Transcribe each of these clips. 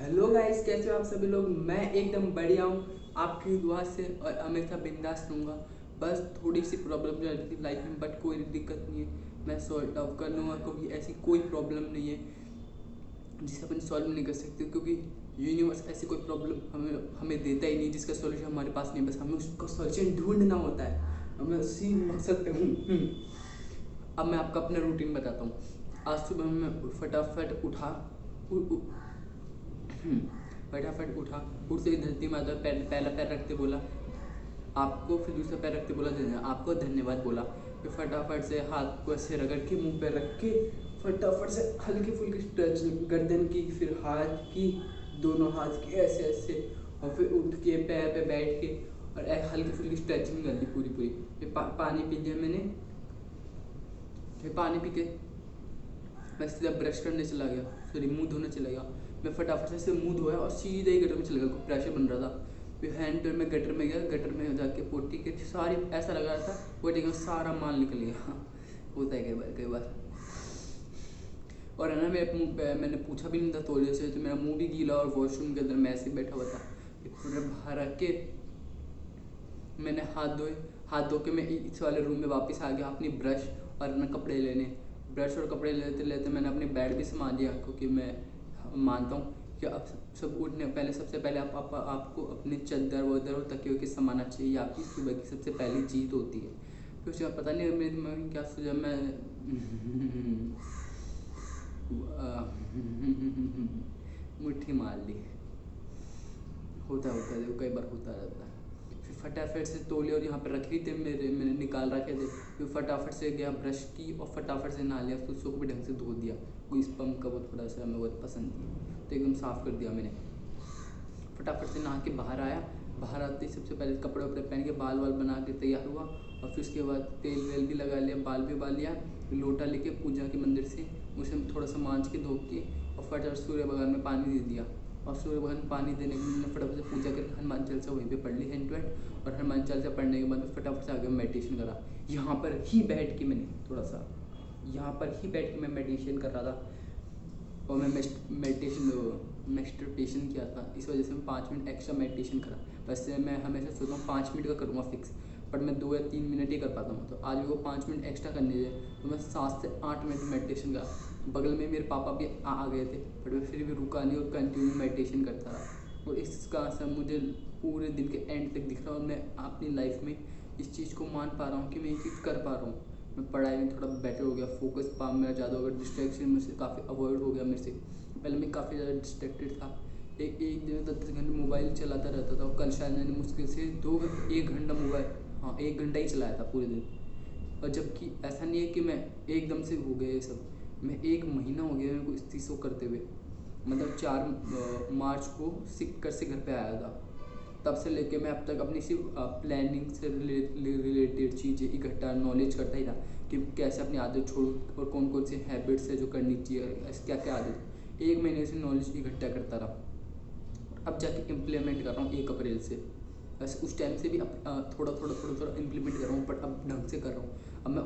Hello guys, कैसे हो आप सभी लोग। मैं एकदम बढ़िया हूँ आपकी दुआ से और हमेशा बिंदास रहूँगा। बस थोड़ी सी प्रॉब्लम चल रही थी लाइफ में, बट कोई दिक्कत नहीं है, मैं सॉल्व आउट कर लूँगा। क्योंकि ऐसी कोई प्रॉब्लम नहीं है जिसे अपन सॉल्व नहीं कर सकते, क्योंकि यूनिवर्स ऐसी कोई प्रॉब्लम हमें हमें देता ही नहीं जिसका सॉल्यूशन हमारे पास नहीं। बस हमें उसका सॉल्यूशन ढूंढना होता है। हमें उसी मकसद पे हूँ। अब मैं आपको अपना रूटीन बताता हूँ। आज सुबह मैं फटाफट उठा, उ, उ, फटाफट उठा, उठते ही धरती माता पहला पैर रखते बोला आपको, फिर दूसरा पैर रखते बोला आपको धन्यवाद बोला। फिर फटाफट से हाथ को ऐसे रगड़ के मुंह पे रख के फटाफट से हल्की फुल्की स्ट्रेच गर्दन की, फिर हाथ की, दोनों हाथ की ऐसे ऐसे, और फिर उठ के पैर पे बैठ के और हल्की फुल्की स्ट्रेचिंग कर ली पूरी पूरी। फिर पानी पी लिया मैंने। फिर पानी पी के मैं सीधा ब्रश करने चला गया, सॉरी मुंह धोने चला गया। मैं फटाफट से मुंह धोया और सीधे ही गटर में चला गया, प्रेशर बन रहा था। फिर हैंड में गटर में गया, गटर में जाके पोटी के सारी ऐसा लगा रहा था पोटी का सारा माल निकल गया। होता है कई बार। और है ना, मेरे मुँह पे मैंने पूछा भी नहीं था तौलिए से, तो मेरा मुँह भी गीला और वॉशरूम के अंदर मैं ऐसे ही बैठा हुआ था। फिर बाहर आके मैंने हाथ धोए। हाथ धो के मैं इस वाले रूम में वापस आ गया अपनी ब्रश और अपने कपड़े लेने। ब्रश और कपड़े लेते लेते मैंने अपनी बेड भी संभाल दिया, क्योंकि मैं मानता हूँ कि अब सब उठने पहले सबसे पहले आपको अपने चादर वदर और तकियों के समाना चाहिए। आपकी सुबह की सबसे पहली जीत होती है। फिर उसके बाद पता नहीं मेरे दिमाग में क्या सोचा, मैं मुट्ठी मार ली। होता है, कई बार होता रहता है। फिर फटाफट से तौले और यहाँ पर रखे थे मैंने निकाल रखे थे। फिर फटाफट से गया, ब्रश की और फटाफट से नहा लिया। फिर उसको भी ढंग से धो दिया। कोई स्पम का वो थोड़ा सा हमें बहुत पसंद थी, तो एकदम साफ़ कर दिया मैंने। फटाफट से नहा के बाहर आया। बाहर आते ही सबसे पहले कपड़े वपड़े पहन के बाल वाल बना के तैयार हुआ, और फिर उसके बाद तेल वेल भी लगा लिया, बाल भी बाल लिया। लोटा लेके पूजा के मंदिर से उसे थोड़ा सा मांझ के धो के और फटाफट सूर्य भगवान में पानी दे दिया। और सूर्य भगवान में पानी देने के बाद मैंने फटाफट से पूजा करके हनुमान चालीसा वहीं पे पढ़ ली हैंड टू हैंड। और हनुमान चालीसा पढ़ने के बाद फटाफट से आगे मेडिटेशन करा। यहाँ पर ही बैठ के मैंने थोड़ा सा यहाँ पर ही बैठ के मैं मेडिटेशन कर रहा था। और मैं मेडिटेशन किया था, इस वजह से मैं 5 मिनट एक्स्ट्रा मेडिटेशन करा। वैसे मैं हमेशा सोचता हूँ 5 मिनट का करूँगा फिक्स, बट मैं 2 या 3 मिनट ही कर पाता हूँ। तो आज वो 5 मिनट एक्स्ट्रा करने दिए, तो मैं 7 से 8 मिनट मेडिटेशन करा। बगल में मेरे पापा भी आ गए थे, बट मैं फिर भी रुका नहीं और कंटिन्यू मेडिटेशन करता रहा। और इसका असर मुझे पूरे दिन के एंड तक दिख रहा है, और मैं अपनी लाइफ में इस चीज़ को मान पा रहा हूँ कि मैं ये चीज़ कर पा रहा हूँ। मैं पढ़ाई में थोड़ा बेटर हो गया, फोकस पावर मेरा ज़्यादा हो गया, डिस्ट्रैक्शन में से काफ़ी अवॉइड हो गया मेरे से। पहले मैं काफ़ी ज़्यादा डिस्ट्रैक्टेड था, एक दिन 10 घंटे मोबाइल चलाता रहता था। और कल शायद मैंने मुश्किल से 1 घंटा मोबाइल, हाँ 1 घंटा ही चलाया था पूरे दिन। और जबकि ऐसा नहीं है कि मैं एकदम से हो गया ये सब, मैं 1 महीना हो गया मेरे को इस चीज़ को करते हुए। मतलब 4 मार्च को सीख कर से घर पे आया था, तब से लेके मैं अब तक अपनी सिर्फ प्लानिंग से रिलेटेड चीज़ें इकट्ठा नॉलेज करता ही था कि कैसे अपनी आदत छोड़ूं और कौन कौन सी हैबिट्स है जो करनी चाहिए, ऐसे क्या क्या आदत। 1 महीने से नॉलेज इकट्ठा करता रहा, अब जाके इम्प्लीमेंट कर रहा हूँ 1 अप्रैल से। वैसे उस टाइम से भी अब थोड़ा इम्प्लीमेंट कर रहा हूँ, बट अब ढंग से कर रहा हूँ। अब मैं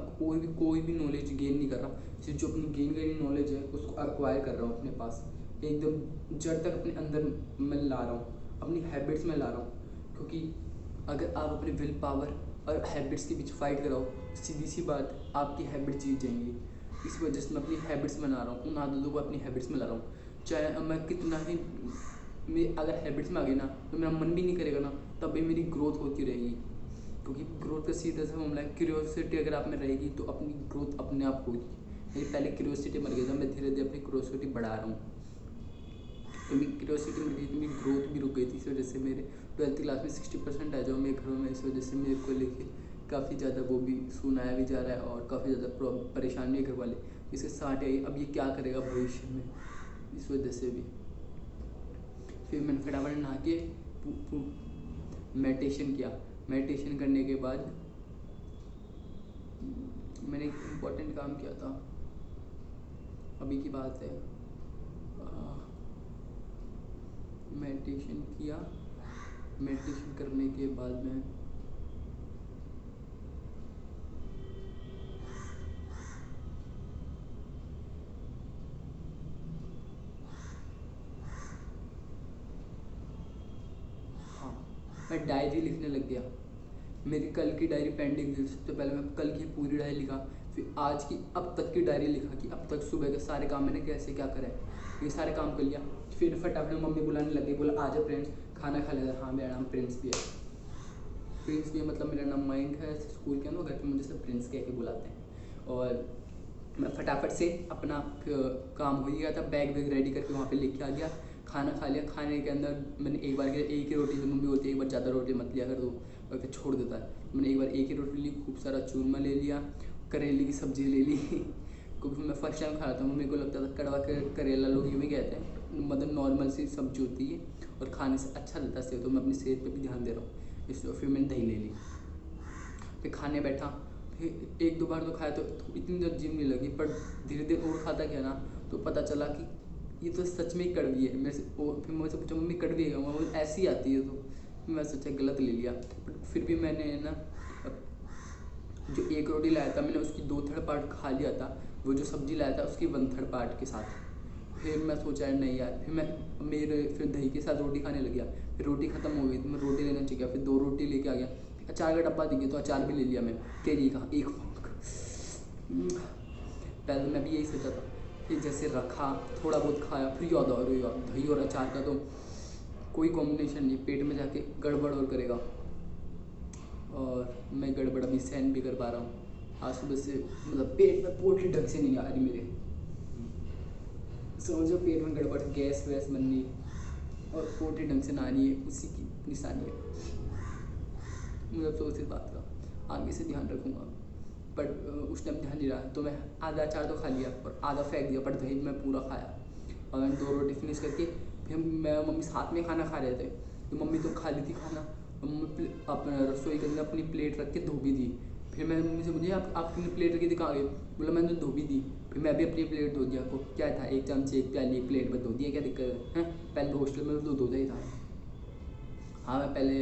कोई भी नॉलेज गेन नहीं कर रहा, सिर्फ जो अपनी गेन करी नॉलेज है उसको एक्वायर कर रहा हूँ अपने पास, एकदम जड़ तक अपने अंदर मैं ला रहा हूँ, अपनी हैबिट्स में ला रहा हूँ। क्योंकि अगर आप अपने विल पावर और हैबिट्स के बीच फाइट कराओ, सीधी सी बात आपकी हैबिट जीत जाएंगी। इस वजह से मैं अपनी हैबिट्स बना रहा हूँ, उन आदतों को अपनी हैबिट्स में ला रहा हूँ। चाहे मैं कितना ही मैं अगर हैबिट्स में आ गई ना, तो मेरा मन भी नहीं करेगा ना, तब भी मेरी ग्रोथ होती रहेगी। क्योंकि ग्रोथ का सीधा सा मामला है, क्यूरियोसिटी अगर आप में रहेगी तो अपनी ग्रोथ अपने आप होगी। मेरी पहले क्यूरियोसिटी मर गई था, मैं धीरे धीरे अपनी क्यूरियोसिटी बढ़ा रहा हूँ। तो मेरी क्यूरियोसिटी मर गई तो मेरी ग्रोथ भी रुक गई थी। इस वजह से मेरे 12th क्लास में 60% आ जाओ मेरे घरों में। इस वजह से मेरे को लेके काफ़ी ज़्यादा वो भी सुनाया भी जा रहा है, और काफ़ी ज़्यादा परेशान भी है घर वाले, इसके 60 आई अब ये क्या करेगा भविष्य में। इस वजह से भी फिर मैंने फटाफट नहा के मेडिटेशन किया। मेडिटेशन करने के बाद मैंने एक इम्पोर्टेंट काम किया था, अभी की बात है। मेडिटेशन किया, मेडिटेशन करने के बाद में मैं डायरी लिखने लग गया। मेरी कल की डायरी पेंडिंग थी, सबसे पहले मैं कल की पूरी डायरी लिखा, फिर आज की अब तक की डायरी लिखा कि अब तक सुबह के सारे काम मैंने कैसे क्या करे, ये सारे काम कर लिया। फिर फटाफट मम्मी बुलाने लग गई, बोला आ जा प्रिंस खाना खा लेता। हाँ मेरा नाम प्रिंस भी है, प्रिंस भी है, मतलब मेरा नाम मयंक है। स्कूल के अंदर घर पे मुझे सब प्रिंस कह के बुलाते हैं। और मैं फटाफट से अपना काम हो ही गया था, बैग वैग रेडी करके वहाँ पे लेके आ गया, खाना खा लिया। खाने के अंदर मैंने एक बार एक ही रोटी, तो मम्मी बोलती है एक बार ज़्यादा रोटी मत लिया कर दो और फिर छोड़ देता है। मैंने एक बार एक ही रोटी ली, खूब सारा चूरमा ले लिया, करेले की सब्ज़ी ले ली क्योंकि मैं फर्स्ट टाइम खा रहा था, मम्मी को लगता था कड़वा करेला लोग यूँ ही कहते हैं, मतलब नॉर्मल सी सब्जी होती है और खाने से अच्छा रहता है, तो मैं अपनी सेहत पे भी ध्यान दे रहा हूँ, इसलिए फिर मैंने दही ले ली। फिर खाने बैठा, फिर एक दो बार तो खाया तो इतनी देर जिम नहीं लगी, पर धीरे धीरे और खाता गया ना तो पता चला कि ये तो सच में ही कड़वी है। मेरे से फिर मुझसे पूछा मम्मी कड़वी है, वो ऐसी आती है, तो मैं सोचा गलत ले लिया। बट फिर भी मैंने ना जो एक रोटी लाया था मैंने उसकी 2/3 पार्ट खा लिया था, वो जो सब्ज़ी लाया था उसकी 1/3 पार्ट के साथ। फिर मैं सोचा नहीं यार, फिर दही के साथ रोटी खाने लग गया। फिर रोटी ख़त्म हो गई तो मैं रोटी लेना चाहिए, फिर 2 रोटी लेके आ गया। अचार का डब्बा दिख गया तो अचार भी ले लिया मैं, कैरी का एक फंक। पहले तो मैं भी यही सोचा था, फिर जैसे रखा थोड़ा बहुत खाया, फिर याद आ रही यार दही और अचार का तो कोई कॉम्बिनेशन नहीं, पेट में जाके गड़बड़ और करेगा। और मैं गड़बड़ अभी सहन भी कर पा रहा हूँ। आज सुबह से मतलब पेट में पोटली ढंग से नहीं आ रही मेरे, समझो पेट में गड़बड़, गैस वैस बननी और पोटली ढंग से ना आनी है, उसी की निशानी है। मुझे अफसोस इस बात का, आगे से ध्यान रखूँगा। बट उस टाइम ध्यान नहीं रहा, तो मैं आधा अचार तो खा लिया और आधा फेंक दिया, पर दही मैं पूरा खाया। और मैंने 2 रोटी फिनिश करके फिर मैं मम्मी साथ में खाना खा रहे थे, तो मम्मी तो खा ली थी खाना, और मम्मी अपना रसोई के अंदर अपनी प्लेट रख के धो भी दी। फिर मैं मम्मी से मुझे आप अपनी प्लेट रखी थी कहाँ गई, बोला मैंने धो भी दी। फिर मैं भी अपनी प्लेट धो दिया, को क्या था एक चमचे एक प्याली एक प्लेट में धो दिया, क्या दिक्कत है? पहले तो हॉस्टल में तो धोता ही था। हाँ मैं पहले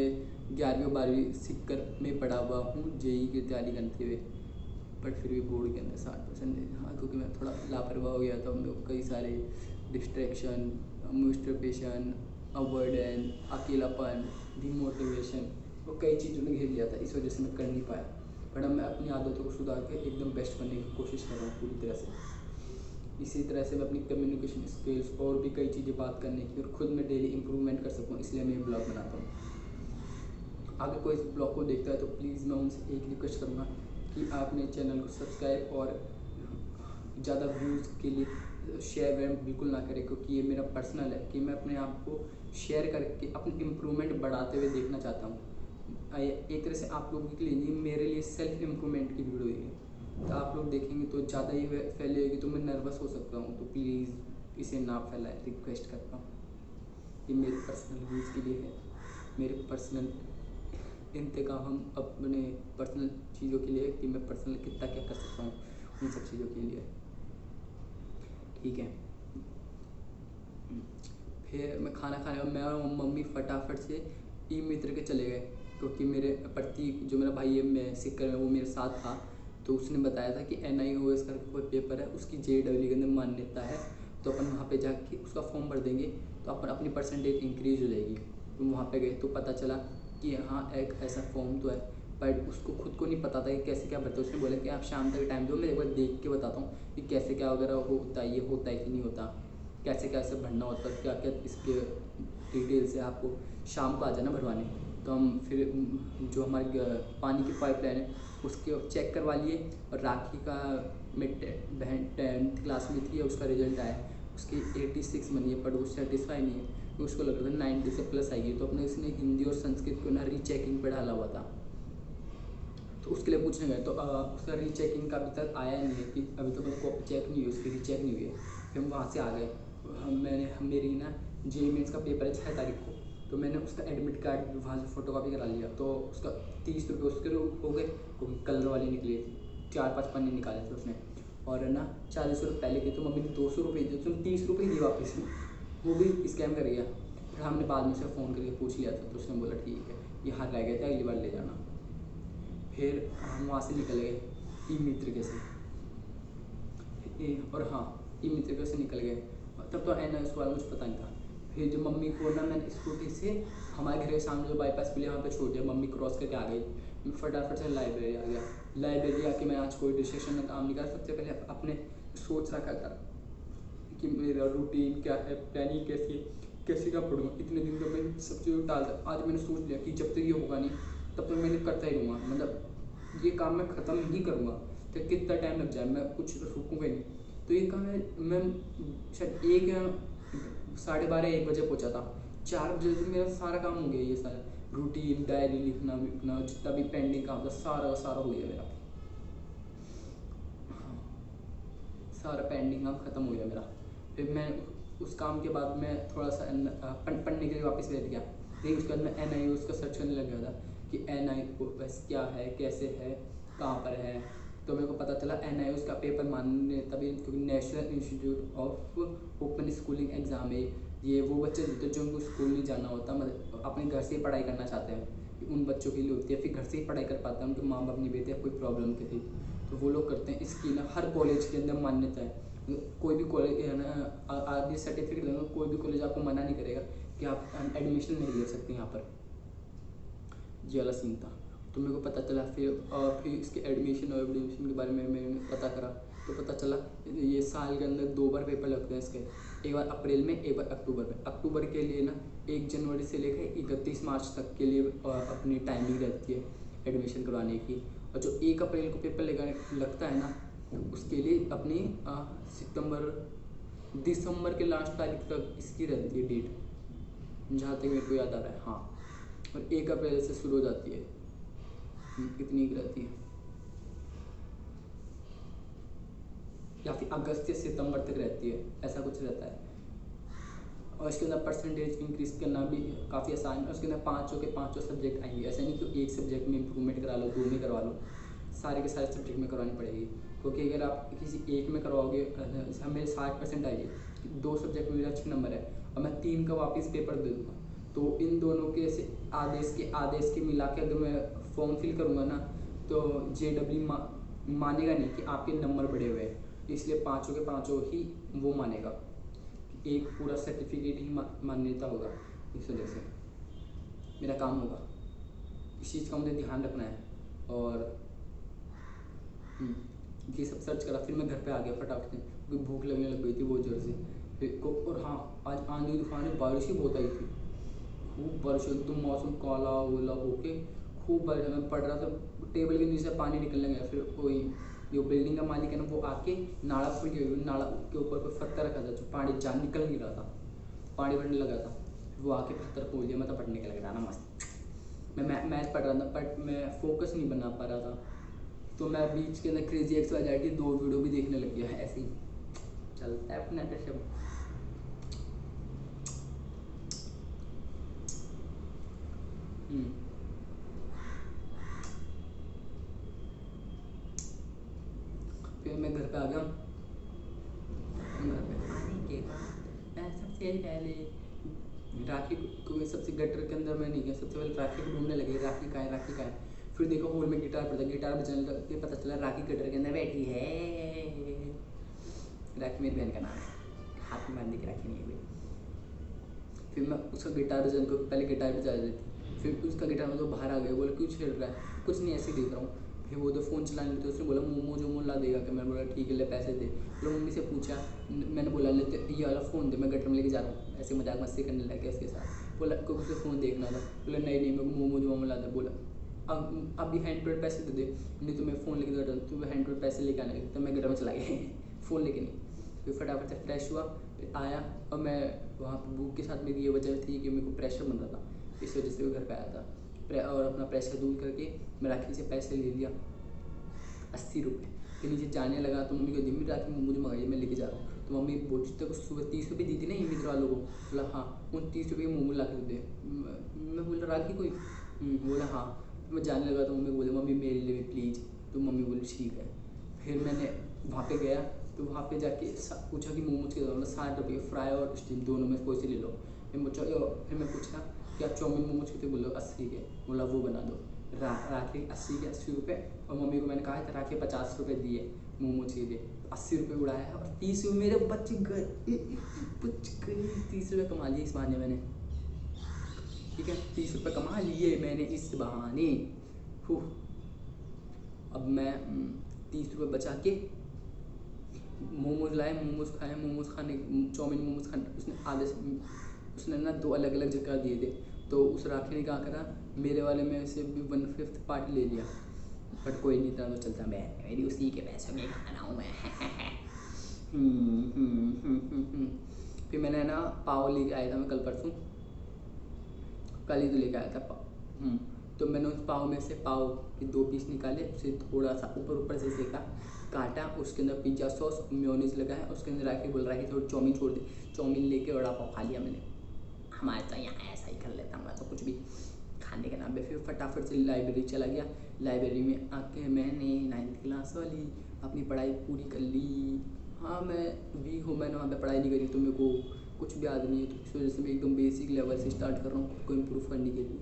11वीं और 12वीं सिक्कर में पढ़ा हुआ हूँ, जेई की तैयारी करते हुए, बट फिर भी बोर्ड के अंदर 60%। हाँ क्योंकि मैं थोड़ा लापरवाह हो गया था, मेरे को कई सारे डिस्ट्रैक्शन, म्यूस्ट्रपेशन, अवॉइडेंस, अकेलापन, डिमोटिवेशन, वो कई चीज़ों ने घेर लिया था, इस वजह से मैं कर नहीं पाया। बट अब मैं अपनी आदतों को सुधार के एकदम बेस्ट बनने की कोशिश कर रहा हूँ पूरी तरह से। इसी तरह से मैं अपनी कम्युनिकेशन स्किल्स और भी कई चीज़ें बात करने की और खुद में डेली इम्प्रूवमेंट कर सकूँ, इसलिए मैं ब्लॉग बनाता हूँ। अगर कोई इस ब्लॉग को देखता है तो प्लीज़ मैं उनसे एक रिक्वेस्ट करूँगा कि आप मेरे चैनल को सब्सक्राइब और ज़्यादा व्यूज़ के लिए शेयर वेयर बिल्कुल ना करें, क्योंकि ये मेरा पर्सनल है कि मैं अपने आप को शेयर करके अपनी इम्प्रूवमेंट बढ़ाते हुए देखना चाहता हूँ। एक तरह से आप लोगों के लिए नहीं, मेरे लिए सेल्फ इम्प्रूवमेंट की वीडियो है, तो आप लोग देखेंगे तो ज़्यादा ही फैलेगी तो मैं नर्वस हो सकता हूँ, तो प्लीज़ इसे ना फैलाएं, रिक्वेस्ट करता हूँ। ये मेरे पर्सनल व्यूज़ के लिए है, मेरे पर्सनल इंतकाम हम अपने पर्सनल चीज़ों के लिए कि मैं पर्सनल कितना क्या कर सकता हूँ उन सब चीज़ों के लिए, ठीक है। फिर मैं खाना खाने मैं और मम्मी फटाफट से ई मित्र के चले गए, क्योंकि मेरे प्रतीक जो मेरा भाई है मैं सिक्कर में, वो मेरे साथ था, तो उसने बताया था कि NIOS का कोई पेपर है, उसकी JEE के अंदर मान्यता है, तो अपन वहाँ पे जाके उसका फॉर्म भर देंगे तो अपन अपनी परसेंटेज इंक्रीज हो जाएगी। तो वहाँ पे गए तो पता चला कि हाँ एक ऐसा फॉर्म तो है, बट उसको खुद को नहीं पता था कि कैसे क्या भरते। उसने बोला कि आप शाम तक टाइम दो, मैं एक बार देख के बताता हूँ कि कैसे क्या वगैरह होता है, ये होता है कि नहीं होता, कैसे कैसे भरना होता है, क्या क्या इसके डिटेल्स है, आपको शाम को आ जाना भरवाने। तो हम फिर जो हमारी पानी की पाइपलाइन है उसके चेक करवा लिए, और राखी का मेरी बहन 10th क्लास में थी, उसका रिजल्ट आया, उसकी 86 बनी है, पर वो सेटिस्फाई नहीं है, उसको लग रहा था 90 से प्लस आएगी। तो अपने इसने हिंदी और संस्कृत को ना रीचेकिंग पे डाला हुआ था, तो उसके लिए पूछने गए तो उसका रीचेकिंग का अभी तक आया नहीं है, कि अभी तक मतलब कॉपी चेक नहीं हुई, उसकी रीचेक नहीं हुई है। फिर हम वहाँ से आ गए, मेरी ना JEE मेंस का पेपर है 6 तारीख को, तो मैंने उसका एडमिट कार्ड वहाँ से फ़ोटोकॉपी करा लिया, तो उसका 30 रुपये उसके हो गए, क्योंकि कलर वाली निकली थी, 4-5 पन्ने निकाले थे उसने, और ना 40 रुपये पहले के, तो मम्मी ने 200 रुपये दिए, उसने 30 रुपये दिए वापस में, वो भी स्कैम कर गया। फिर हमने बाद में से फ़ोन करके पूछ लिया था, तो उसने बोला ठीक है यहाँ रह गया था, अगली बार ले जाना। फिर हम वहाँ से निकल गए ई मित्र के से, और हाँ ई मित्र के से निकल गए, तब तो NIOS वाला मुझे पता नहीं था। फिर जो मम्मी को ना मैंने स्कूटी से हमारे घर के सामने जो बाईपास पे वहाँ पे छोड़ दिया, मम्मी क्रॉस करके आ गई। मैं फटाफट से लाइब्रेरी आ गया। लाइब्रेरी आके मैं आज कोई डिस्कशन में काम नहीं कर, सबसे पहले अपने सोच रखा था कि मेरा रूटीन क्या है, प्लानिंग कैसी का पढ़ूँगा। इतने दिन तो मैं सब चीज़ टालता, आज मैंने सोच लिया कि जब तक ये होगा नहीं तब तक मैंने करता ही रहूँगा, मतलब ये काम मैं ख़त्म ही करूँगा, तो कितना टाइम लग जाए मैं कुछ रुकूँगा नहीं। तो ये काम मैं शायद 1 या 12:30-1 बजे पहुँचा था। 4 बजे से मेरा सारा काम हो गया, ये सारा रूटीन, डायरी लिखना जितना भी पेंडिंग काम था सारा का सारा हो गया मेरा। हाँ, सारा पेंडिंग काम ख़त्म हो गया मेरा। फिर मैं उस काम के बाद मैं थोड़ा सा पढ़ने के लिए वापस बैठ गया। फिर उसके बाद मैं NIOS का सर्च करने लग गया था कि NIOS क्या है, कैसे है, कहाँ पर है। तो मेरे को पता चला NIOS का पेपर मान्यता भी, क्योंकि national institute of open schooling exam है ये। वो बच्चे देते जो उनको स्कूल नहीं जाना होता, मतलब अपने घर से ही पढ़ाई करना चाहते हैं, उन बच्चों के लिए होती है। फिर घर से ही पढ़ाई कर पाते हैं, उनके माँ बाप नहीं भेजते, कोई प्रॉब्लम के थी तो वो लोग करते हैं। इसकी ना हर कॉलेज के अंदर मान्यता है, कोई भी कॉलेज है ना, आप ये सर्टिफिकेट देंगे, कोई भी कॉलेज आपको मना नहीं करेगा कि आप एडमिशन नहीं ले सकते यहाँ पर। ये वाला सीन था। तो मेरे को पता चला फिर इसके एडमिशन के बारे में मैंने पता करा, तो पता चला ये साल के अंदर 2 बार पेपर लगते हैं इसके, एक बार अप्रैल में, एक बार अक्टूबर में। अक्टूबर के लिए ना 1 जनवरी से लेकर 31 मार्च तक के लिए अपनी टाइमिंग रहती है एडमिशन करवाने की। और जो 1 अप्रैल को पेपर लगता है ना, उसके लिए अपनी दिसंबर के लास्ट तारीख तक इसकी रहती है डेट, जहाँ तक मेरे को याद आ रहा है। हाँ, और 1 अप्रैल से शुरू हो जाती है, इतनी रहती है, या फिर अगस्त से सितंबर तक रहती है, ऐसा कुछ रहता है। और इसके अंदर परसेंटेज इंक्रीज करना भी काफ़ी आसान है। उसके अंदर 5 के 5 सब्जेक्ट आएंगे, ऐसा नहीं कि एक सब्जेक्ट में इंप्रूवमेंट करा लो, 2 में करवा लो, सारे के सारे सब्जेक्ट में करवानी पड़ेगी। क्योंकि अगर आप किसी एक में करवाओगे, मेरे 60% आई है, 2 सब्जेक्ट में मेरा अच्छे नंबर है और मैं 3 का वापस पेपर दे दूँगा, तो इन दोनों के ऐसे आदेश के मिला के अगर मैं फॉर्म फिल करूँगा ना, तो JEE मानेगा नहीं कि आपके नंबर बढ़े हुए हैं, इसलिए 5 के 5 ही वो मानेगा, एक पूरा सर्टिफिकेट ही मान्यता होगा। इस वजह से मेरा काम होगा, इस चीज़ का मुझे ध्यान रखना है। और ये सब सर्च करा, फिर मैं घर पे आ गया फटाफट से, क्योंकि भूख लगने लग गई थी बहुत ज़ोर से। और हाँ, आज आंधी तूफान में बारिश ही बहुत आई थी, खूब बारिश, एकदम मौसम काला ओला होके खूब बारिश। मैं पढ़ रहा था, टेबल के नीचे से पानी निकलने गया। फिर कोई जो बिल्डिंग का मालिक है ना, वो आके नाला खोल के, नाला के ऊपर कोई पत्थर रखा था, जो पानी जान निकल नहीं रहा था, पानी भरने लगा था, वो आके पत्थर खोल दिया। मैं तो पढ़ने के लग रहा ना मस्त, मैं मैथ पढ़ रहा था, बट मैं फोकस नहीं बना पा रहा था। तो मैं बीच के अंदर क्रेजी एक्स वाई की 2 वीडियो भी देखने लग गया है, ऐसे ही चलता है अपना सब। फिर मैं घर पे आ गया। घर पे आने के बाद मैं सबसे पहले राखी को, मैं सबसे गटर के अंदर मैं नहीं गया, सबसे पहले राखी को ढूंढने लगे, राखी कहाँ है, राखी कहाँ है। फिर देखो हॉल में गिटार पड़ता, गिटार बजाने लगा, फिर पता चला राखी गटर के अंदर बैठी है। राखी मेरी बहन का नाम है, हाथ में बांधने की राखी नहीं है भाई। फिर मैं उसका गिटार बजाने को, पहले गिटार बजा रही थी, फिर उसका गिटार में तो बाहर आ गया, बोला क्यों छेड़ रहा है, कुछ नहीं ऐसे ही देख रहा हूँ। फिर वो तो फ़ोन चलाने लगे, उसने बोला मोमो ला देगा कि, मैंने बोला ठीक है ले पैसे दे। फिर मम्मी से पूछा, मैंने बोला ले ये वाला फ़ोन दे, मैं गटर में लेके जा रहा हूँ, ऐसे मजाक मस्ती करने लगे उसके साथ। बोला क्योंकि उसे फ़ोन देखना था, बोला नहीं मेरे को मोमो ला दे। बोला अब अभी हैंड टू हैंड पैसे दे दे, नहीं तो मैं फ़ोन लेके गटर, तो मैं हैंड टू हैंड पैसे लेके आने लगे, तो मैं गटर में चला गया फ़ोन लेके नहीं। फिर फटाफट से फ्रेश हुआ, फिर आया, और मैं वहाँ पर बुक के साथ मेरी ये वजह थी कि मेरे को प्रेशर बन रहा था, इस वजह से मैं घर पे आया था। और अपना प्रेशर दूर करके मैं राखी से पैसे ले लिया 80 रुपये। फिर नीचे जाने लगा तो मम्मी को दी, मेरी राखी मुझे मंगाई, मैं लेके जा रहा हूँ। तो मम्मी बोलती तक सुबह 30 रुपये दी थी ना ये मित्र वालों को, बोला हाँ, उन 30 रुपये के मोमो ला के दे। मैं बोला राखी कोई, बोला हाँ। मैं जाने लगा तो मम्मी बोले मम्मी मेरे लिए भी प्लीज़, तो मम्मी बोली ठीक है। फिर मैंने वहाँ पे गया, तो वहाँ पे जाके पूछा कि मोमोज के दाम 60 रुपये, फ्राई और स्टीम दोनों में कोई से ले लो। फिर मैं पूछा कि आप चाउमीन मोमोज कितने, बोलो 80 के, बोला वो बना दो। राखी 80 के 80 रुपये, और मम्मी को मैंने कहा था राखी 50 रुपये दिए, मोमोज के लिए 80 रुपये उड़ाया और 30 रुपये मेरे बच गए 30 रुपये कमा लिए इस बहाने मैंने। ठीक है, 30 रुपये कमा लिए मैंने इस बहाने। अब मैं 30 रुपये बचा के मोमोज लाए, मोमोज खाए, मोमोज खाने चाउमीन मोमोज खाने उसने ना 2 अलग अलग जगह दिए थे। तो उस राखी ने क्या करा, मेरे वाले में से भी 1/5 पार्ट ले लिया। बट कोई नहीं था तो चलता, मैं मेरी उसी के पैसों में खाना हूँ मैं। फिर मैंने ना पाव लेके आया था मैं कल परसों, कल ही तो लेके आया था पाव। तो मैंने उस पाव में से पाव के 2 पीस निकाले, उसे थोड़ा सा ऊपर से सेका, काटा, उसके अंदर पिज्ज़ा सॉस मेयोनीज लगाया, उसके अंदर राखी बोल रहा है कि थोड़ी चाउमीन छोड़ दे, चाउमीन लेके वड़ा पाव खा लिया मैंने। हमारे तो यहाँ ऐसा ही कर लेता हूँ मैं तो, कुछ भी खाने के नाम पे। फिर फटाफट से लाइब्रेरी चला गया। लाइब्रेरी में आके मैंने 9th क्लास वाली अपनी पढ़ाई पूरी कर ली। हाँ मैं वीक हूँ, मैंने वहाँ पे पढ़ाई नहीं करी तो मेरे को कुछ भी याद नहीं है, तो इस वजह से मैं एकदम बेसिक लेवल से स्टार्ट कर रहा हूँ खुद को इम्प्रूव करने के लिए,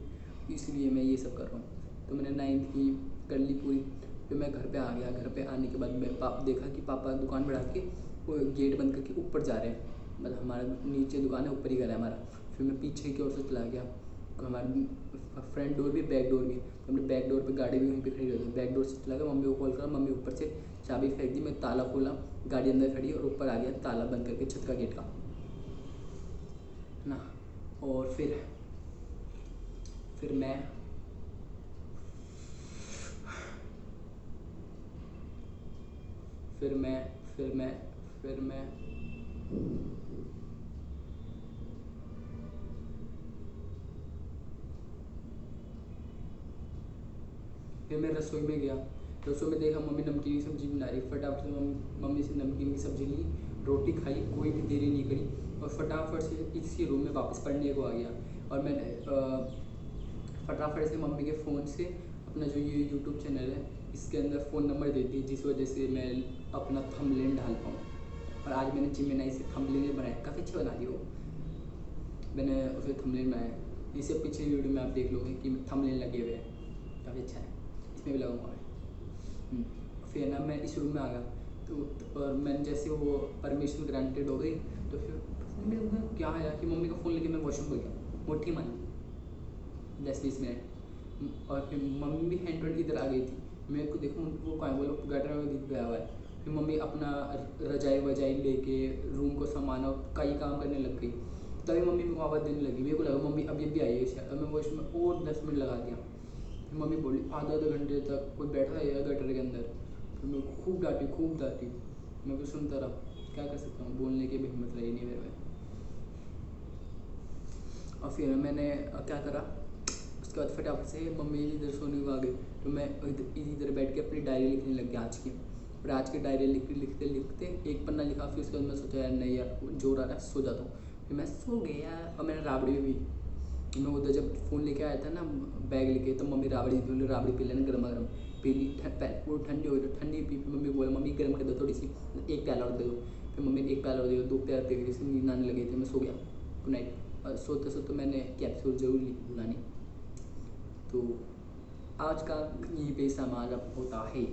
इसलिए मैं ये सब कर रहा हूँ। तो मैंने 9th की कर ली पूरी। फिर मैं घर पे आ गया। घर पे आने के बाद मैं देखा कि पापा दुकान बढ़ा के वो गेट बंद करके ऊपर जा रहे हैं, मतलब हमारा नीचे दुकान है, ऊपर ही घर है हमारा। फिर मैं पीछे की ओर से चला गया, हमारे फ्रंट डोर भी बैक डोर भी, तो हमने बैक डोर पे गाड़ी भी वहीं पे खड़ी रहती है। बैक डोर से चला गया, मम्मी को कॉल करा, मम्मी ऊपर से चाबी फेंक दी, मैं ताला खोला, गाड़ी अंदर खड़ी और ऊपर आ गया ताला बंद करके छत का गेट का ना। और फिर मैं फिर मैं फिर मैं फिर मैं फिर मैं रसोई में गया। रसोई में देखा मम्मी नमकीन की सब्ज़ी बना रही। फटाफट से मम्मी से नमकीन की सब्ज़ी ली, रोटी खाई, कोई भी देरी नहीं करी और फटाफट से इसी रूम में वापस पढ़ने को आ गया। और मैंने फटाफट से मम्मी के फ़ोन से अपना जो ये यूट्यूब चैनल है इसके अंदर फ़ोन नंबर दे दी, जिस वजह से मैं अपना थंबनेल डाल पाऊँ। और आज मैंने जिमिनाई से थंबनेल बनाया, काफ़ी अच्छा बना दी वो, मैंने उसे थंबनेल बनाया। इसे पीछे वीडियो में आप देख लोगे कि थंबनेल लगे हुए हैं, काफ़ी अच्छा है, इसमें भी लगाऊंगा मैं। फिर ना मैं इस रूम में आ गया तो और मैंने जैसे वो परमिशन ग्रांटेड हो गई तो फिर मेरे को क्या आया कि मम्मी का फ़ोन लेके मैं वॉशरूम को गया, मुट्ठी मारी 10-20 मिनट। और फिर मम्मी भी हैंड टू इधर आ गई थी, मेरे को देखो वो कहाँ बोलो गटर में दिख गया हुआ है। फिर मम्मी अपना रजाई वजाई लेके रूम को संभालना कई काम करने लग गई, तभी मम्मी मेरे को आवाज़ देने लगी। मेरे को लगा मम्मी अभी भी आई है शायद, और मैं वॉशरूम में और 10 मिनट लगा दिया। फिर मम्मी बोली आधा घंटे तक कोई बैठा है गटर के अंदर। फिर मेरे को खूब डांटी, मैं भी सुनता रहा, क्या कर सकता हूँ, बोलने की भी हिम्मत रही नहीं मेरे में। और फिर मैंने क्या करा, उसके बाद फटाफट से मम्मी इधर सोने को आ गई तो मैं इधर बैठ के अपनी डायरी लिखने लग गया आज की। और आज की डायरी लिखते एक पन्ना लिखा। फिर उसके बाद मैं सोचा यार नहीं यार जोर आ रहा है, सो जाता हूँ। फिर मैं सो गया और मैंने राबड़ी भी, मैं उधर जब फ़ोन लेके आया था ना बैग लेके, तो मम्मी राबड़ी पी लेना गर्मा गर्म पी ली। वो ठंडी हो गई तो ठंडी पी। मम्मी को बोला मम्मी गर्म कर दो थोड़ी सी, 1 प्याला और दे दो। फिर मम्मी ने 1 प्याला और दे दो, 2 प्याला पी गई, नींद आने लगी थी, मैं सो गया। Good night. और सोते मैंने कैप्सूल जरूर ली बुलानी। तो आज का यही पे समाप्त होता है।